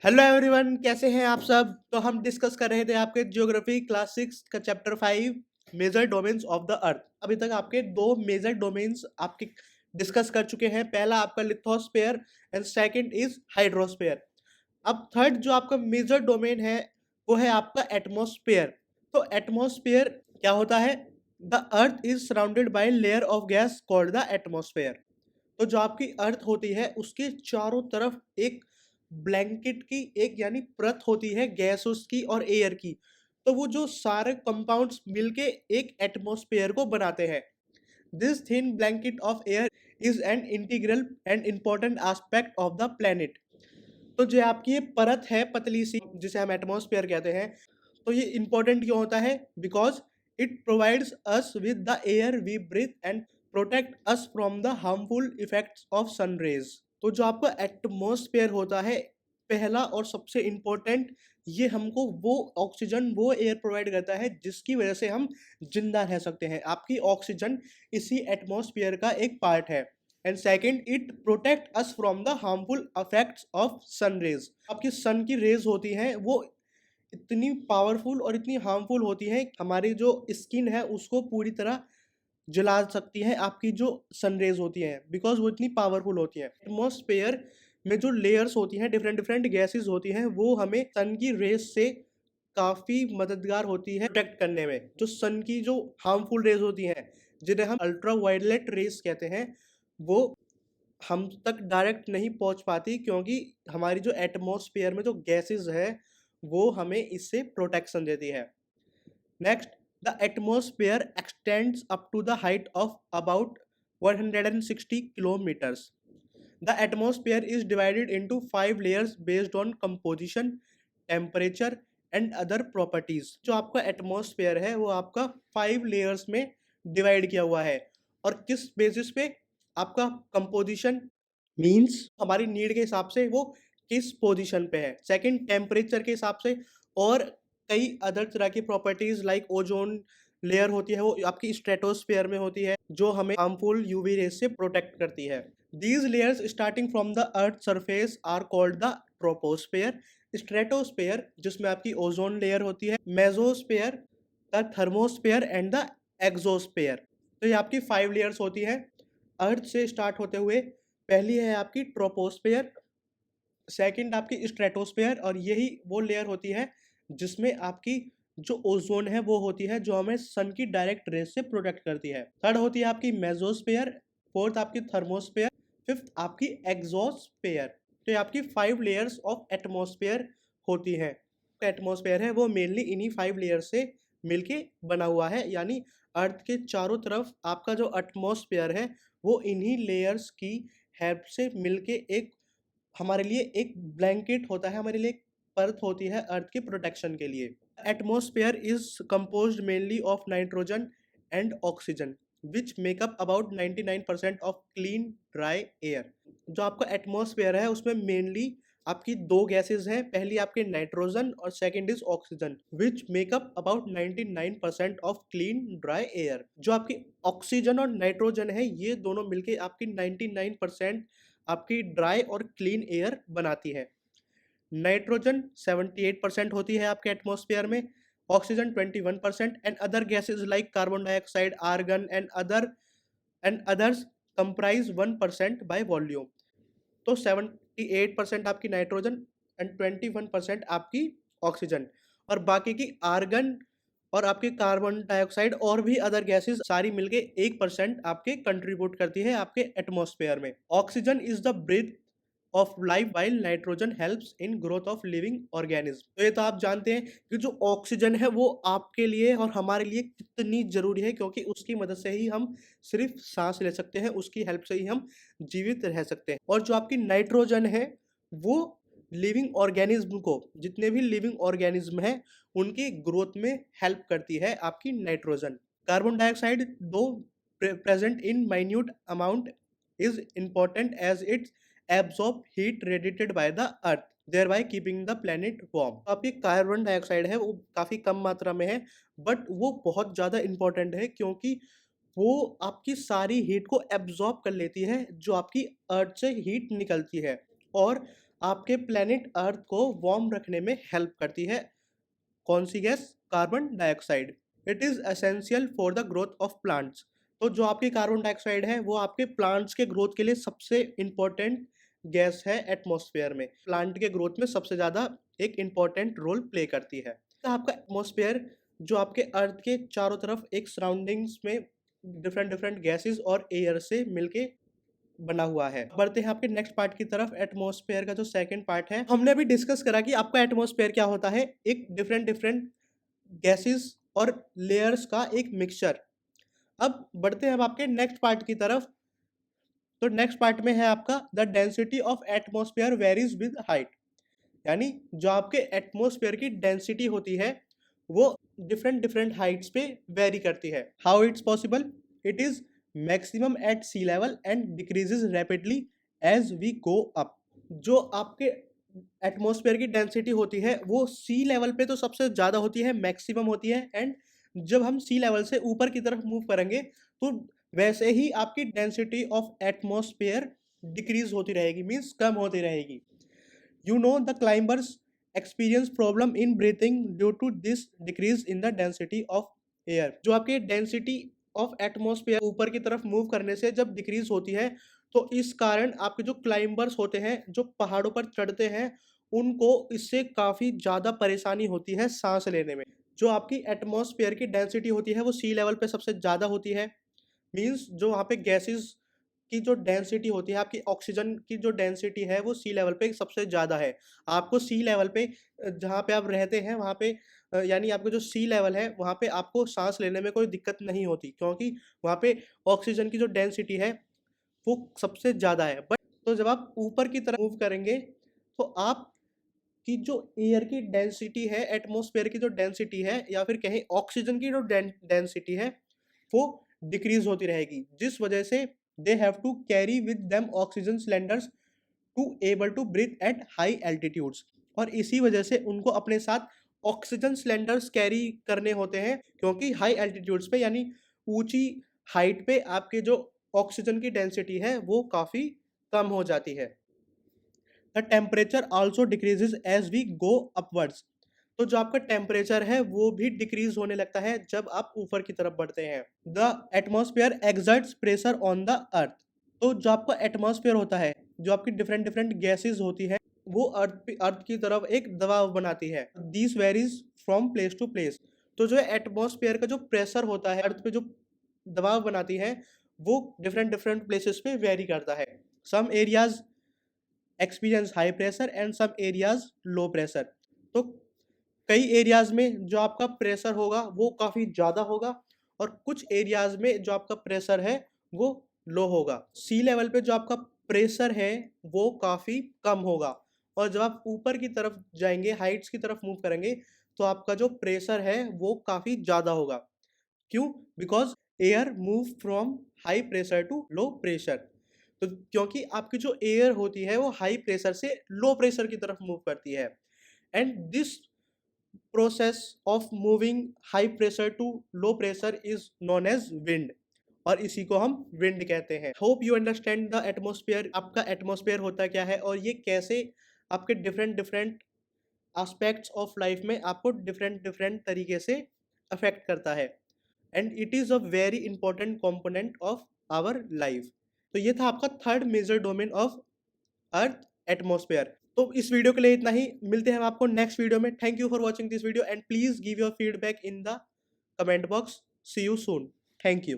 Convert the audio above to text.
Hello everyone, कैसे हैं आप सब। तो हम डिस्कस कर रहे थे आपके ज्योग्राफी क्लास 6 का chapter 5 major domains of the earth. अभी तक आपके दो मेजर डोमेन्स आपके डिस्कस कर चुके हैं। पहला आपका lithosphere and second is hydrosphere. अब थर्ड जो आपका मेजर डोमेन है वो है आपका एटमॉस्फेयर। तो एटमॉस्फेयर क्या होता है? The earth is surrounded by layer of gas called the atmosphere. तो जो आपकी अर्थ होती है उसके चारों तरफ एक ब्लैंकेट की एक यानी परत होती है गैसेस की और एयर की। तो वो जो सारे कंपाउंड्स मिलके एक एटमॉस्फेयर को बनाते हैं। This thin blanket of air is an integral and important aspect of the planet. तो जो आपकी ये परत है पतली सी जिसे हम एटमॉस्फेयर कहते हैं, तो ये इंपॉर्टेंट क्यों होता है? Because it provides us with the air we breathe and protect us from the harmful effects of sun rays. तो जो आपका एटमॉस्फेयर होता है, पहला और सबसे इम्पोर्टेंट, ये हमको वो ऑक्सीजन वो एयर प्रोवाइड करता है जिसकी वजह से हम जिंदा रह सकते हैं। आपकी ऑक्सीजन इसी एटमॉस्फेयर का एक पार्ट है। And second, it protect us from the harmful effects of sun rays. आपकी सन की रेज होती हैं वो इतनी पावरफुल और इतनी हार्मफुल होती हैं, हमारी जो स्किन है उसको पूरी तरह जला सकती है आपकी जो सन रेज होती हैं, बिकॉज वो इतनी पावरफुल होती हैं। एटमॉस्फेयर में जो लेयर्स होती हैं, डिफरेंट डिफरेंट गैसेस होती हैं, वो हमें सन की रेज से काफ़ी मददगार होती है प्रोटेक्ट करने में। जो सन की जो हार्मफुल रेज होती हैं जिन्हें हम अल्ट्रा वायलेट रेज कहते हैं, वो हम तक डायरेक्ट नहीं पहुंच पाती क्योंकि हमारी जो एटमॉस्फेयर में जो गैसेस है वो हमें इससे प्रोटेक्शन देती है। Next, the atmosphere extends up to the height of about 160 kilometres. The atmosphere is divided into 5 layers based on composition, temperature and other properties. जो आपका एटमॉस्फेयर है वो आपका 5 लेयर्स में डिवाइड किया हुआ है। और किस बेसिस पे? आपका कंपोजिशन मींस हमारी नीड के हिसाब से वो किस पोजीशन पे है। सेकंड, टेम्परेचर के हिसाब से। और कई अदर तरह की प्रॉपर्टीज लाइक ओजोन लेयर होती है वो आपकी स्ट्रेटोस्फेयर में होती है जो हमें हार्मफुल यूवी रेज से प्रोटेक्ट करती है। These layers starting from the earth surface are called the troposphere, stratosphere जिसमें आपकी ओजोन लेयर होती है, mesosphere, the thermosphere and the exosphere. तो ये आपकी 5 लेयर्स होती है अर्थ से स्टार्ट होते हुए। पहली है आपकी ट्रोपोस्फेयर, सेकंड आपकी स्ट्रेटोस्फेयर, और यही वो लेयर होती है जिसमें आपकी जो ओजोन है वो होती है जो हमें सन की डायरेक्ट रेस से प्रोटेक्ट करती है। थर्ड होती है आपकी मेसोस्फेयर, फोर्थ आपकी थर्मोस्फेयर, फिफ्थ आपकी एक्सोस्फेयर। तो ये आपकी 5 लेयर्स ऑफ एटमॉस्फेयर होती है। एटमॉस्फेयर है वो मेनली इन्हीं 5 लेयर से मिलके बना हुआ है, यानी अर्थ के चारों तरफ आपका जो एटमॉस्फेयर है वो इन्हीं लेयर्स की हेल्प से मिलके एक हमारे लिए एक ब्लैंकेट होता है, हमारे लिए एक परत होती है अर्थ के प्रोटेक्शन के लिए। Atmosphere is composed mainly of nitrogen and oxygen which makeup about 99% of clean dry air. जो आपका एटमॉस्फेयर है उसमें मेनली आपकी दो गैसेस हैं, पहली आपके नाइट्रोजन और second is oxygen which makeup about 99% of clean dry air. जो आपकी ऑक्सीजन और नाइट्रोजन है ये दोनों मिलके आपकी 99% आपकी ड्राई और क्लीन एयर बनाती है। नाइट्रोजन 78% होती है आपके एटमॉस्फेयर में, oxygen 21% and other gases like carbon dioxide, argon and others comprise 1% by volume. तो 78% आपकी नाइट्रोजन एंड 21% आपकी ऑक्सीजन, और बाकी की आर्गन और आपके कार्बन डाइऑक्साइड और भी अदर गैसेस सारी मिलके 1% आपके कंट्रीब्यूट करती है आपके एटमॉस्फेयर में। Oxygen is the breath of life while nitrogen helps in growth of living organism. तो ये तो आप जानते हैं कि जो ऑक्सीजन है वो आपके लिए और हमारे लिए कितनी जरूरी है, क्योंकि उसकी मदद से ही हम सिर्फ सांस ले सकते हैं, उसकी हेल्प से ही हम जीवित रह सकते हैं। और जो आपकी नाइट्रोजन है वो लिविंग ऑर्गेनिज्म को, जितने भी लिविंग ऑर्गेनिज्म हैं उनकी ग्रोथ में हेल्प करती है आपकी नाइट्रोजन। कार्बन डाइऑक्साइड दो present in minute amount is important as it absorb heat radiated by the earth, thereby keeping the planet warm। तो आपकी कार्बन डाइऑक्साइड है वो काफ़ी कम मात्रा में है, बट वो बहुत ज़्यादा इंपॉर्टेंट है क्योंकि वो आपकी सारी हीट को एब्जॉर्ब कर लेती है जो आपकी अर्थ से हीट निकलती है, और आपके प्लेनेट अर्थ को वार्म रखने में हेल्प करती है। कौन सी gas? Carbon dioxide. It is essential for the growth of plants. तो जो आपकी कार्बन डाइऑक्साइड है वो आपके प्लांट्स के ग्रोथ के लिए सबसे इम्पोर्टेंट गैस है एटमॉस्फेयर में। प्लांट के ग्रोथ में सबसे ज़्यादा एक इम्पॉर्टेंट रोल प्ले करती है। तो आपका एटमॉस्फेयर जो आपके अर्थ के चारों तरफ एक सराउंडिंग्स में डिफरेंट डिफरेंट गैसेस और एयर से मिलके बना हुआ है। बढ़ते हैं आपके नेक्स्ट पार्ट की तरफ। एटमॉस्फेयर का जो सेकंड पार्ट है, हमने अभी डिस्कस करा कि आपका एटमॉस्फेयर क्या होता है, एक डिफरेंट डिफरेंट गैसेस और लेयर्स का एक मिक्सचर। अब बढ़ते हैं अब आपके नेक्स्ट पार्ट की तरफ। तो नेक्स्ट पार्ट में है आपका the density of atmosphere varies with height. यानी जो आपके एटमॉस्फेयर की डेंसिटी होती है वो डिफरेंट डिफरेंट हाइट्स पे वेरी करती है। How it's possible? It is maximum at sea level and decreases rapidly as we go up. जो आपके एटमॉस्फेयर की डेंसिटी होती है वो सी लेवल पे तो सबसे ज़्यादा होती है, मैक्सिमम होती है। एंड जब हम सी लेवल से ऊपर की तरफ मूव करेंगे तो वैसे ही आपकी डेंसिटी ऑफ एटमॉस्फेयर डिक्रीज होती रहेगी, मीन्स कम होती रहेगी। You know the climbers experience problem in breathing due to this decrease in the density of air। जो आपकी डेंसिटी ऑफ एटमॉस्फेयर ऊपर की तरफ मूव करने से जब डिक्रीज होती है तो इस कारण आपके जो क्लाइंबर्स होते हैं, जो पहाड़ों पर चढ़ते हैं, उनको इससे काफ़ी ज़्यादा परेशानी होती है सांस लेने में। जो आपकी एटमॉस्फेयर की डेंसिटी होती है वो सी लेवल पे सबसे ज़्यादा होती है, मीन्स जो वहाँ पे गैसेस की जो डेंसिटी होती है, आपकी ऑक्सीजन की जो डेंसिटी है वो सी लेवल पे सबसे ज़्यादा है। आपको सी लेवल पे जहाँ पे आप रहते हैं वहाँ पे यानी आपका जो सी लेवल है वहाँ पे आपको सांस लेने में कोई दिक्कत नहीं होती, क्योंकि वहाँ पे ऑक्सीजन की जो डेंसिटी है वो सबसे ज़्यादा है। बट तो जब आप ऊपर की तरफ मूव करेंगे तो आप की जो एयर की डेंसिटी है, एटमॉस्फेयर की जो डेंसिटी है, या फिर कहें ऑक्सीजन की जो डेंसिटी है वो डिक्रीज होती रहेगी, जिस वजह से they have to carry with them oxygen cylinders to able to breathe at high altitudes. और इसी वजह से उनको अपने साथ ऑक्सीजन सिलेंडर्स कैरी करने होते हैं, क्योंकि हाई एल्टीट्यूड्स पे यानी ऊंची हाइट पे आपके जो ऑक्सीजन की डेंसिटी है वो काफ़ी कम हो जाती है। The temperature also decreases as we go upwards. तो जो आपका टेम्परेचर है वो भी डिक्रीज होने लगता है जब आप ऊपर की तरफ बढ़ते हैं। The atmosphere exerts pressure on the earth. तो जो आपका एटमॉस्फेयर होता है, जो आपकी डिफरेंट डिफरेंट गैसेज होती है वो अर्थ की तरफ एक दबाव बनाती है। This varies from place to place. तो जो एटमॉस्फेयर का जो प्रेशर होता है, अर्थ पे जो दबाव बनाती है, वो डिफरेंट डिफरेंट प्लेसेस पे वेरी करता है। Some areas experience high pressure and some areas low pressure. तो कई एरियाज में जो आपका प्रेशर होगा वो काफ़ी ज़्यादा होगा और कुछ एरियाज में जो आपका प्रेशर है वो लो होगा। सी लेवल पे जो आपका प्रेशर है वो काफ़ी कम होगा, और जब आप ऊपर की तरफ जाएंगे, हाइट्स की तरफ मूव करेंगे, तो आपका जो प्रेशर है वो काफ़ी ज़्यादा होगा। क्यों? Because air move from high pressure to low pressure. तो क्योंकि आपकी जो एयर होती है वो हाई प्रेशर से लो प्रेशर की तरफ मूव करती है। And this process of moving high pressure to low pressure is known as wind, और इसी को हम विंड कहते हैं। Hope you understand the atmosphere. आपका एटमॉस्फेयर होता क्या है और ये कैसे आपके different different aspects of life में आपको डिफरेंट डिफरेंट तरीके से अफेक्ट करता है। And it is a very important component of our life. तो ये था आपका third major domain of earth, atmosphere. तो इस वीडियो के लिए इतना ही, मिलते हैं हम आपको नेक्स्ट वीडियो में। Thank you for watching this video and please give your feedback in the comment box. See you soon. Thank you.